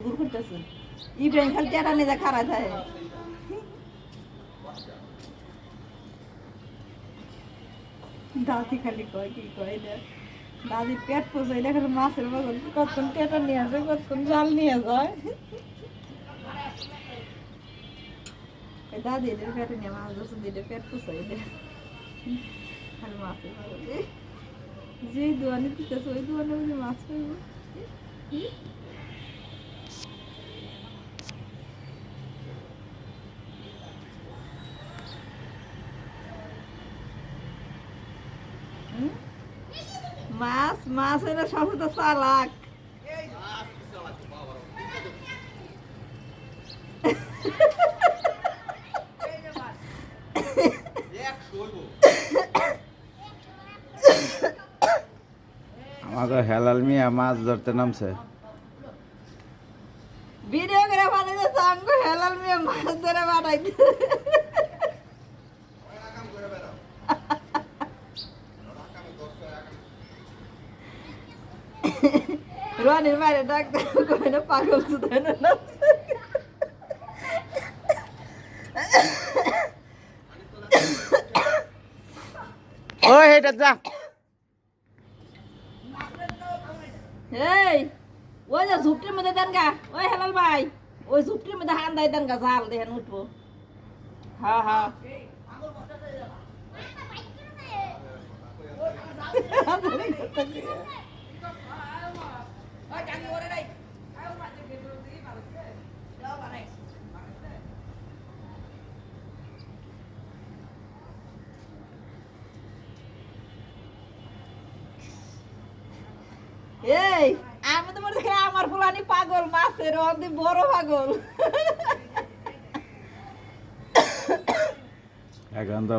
গুড় করতেছে ইব্রাহিম খালি টেটা নিয়ে খাড়া থাকে দাদি খালি কয় কি কয় এটা দাদি পেট পোষে এটা খালি মাছের মতন কতক্ষণ টেটা নিয়ে আসে কতক্ষণ জাল নিয়ে যায় দাদি এদের পেটে নিয়ে মাছ ধরছে এটা পেট পোষে এটা খালি মাছের মতন যে দোয়ানি দিতেছে ওই দোয়ানে মাছ পাইব মাছ মাছ হইলে সব তো চালাক আমাকে হেলাল মিয়া মাছ ধরতে নামছে ভিডিও করে বানাইছে আঙ্গো হেলাল মিয়া মাছ ধরে বানাইছে রনির বাইরে ডাক্তার কই না পাগল সুদাই না ওই হেটা যা এই ওই যে ঝুপটির মধ্যে দেন গা ওই হেলাল ভাই ওই ঝুপটির মধ্যে হান দেয় দেন গা জাল দেখেন উঠবো হ্যাঁ হ্যাঁ এই আমি তোমার দেখে আমার ফুলানি পাগল মাছের অন্তি বড় পাগল এখন তো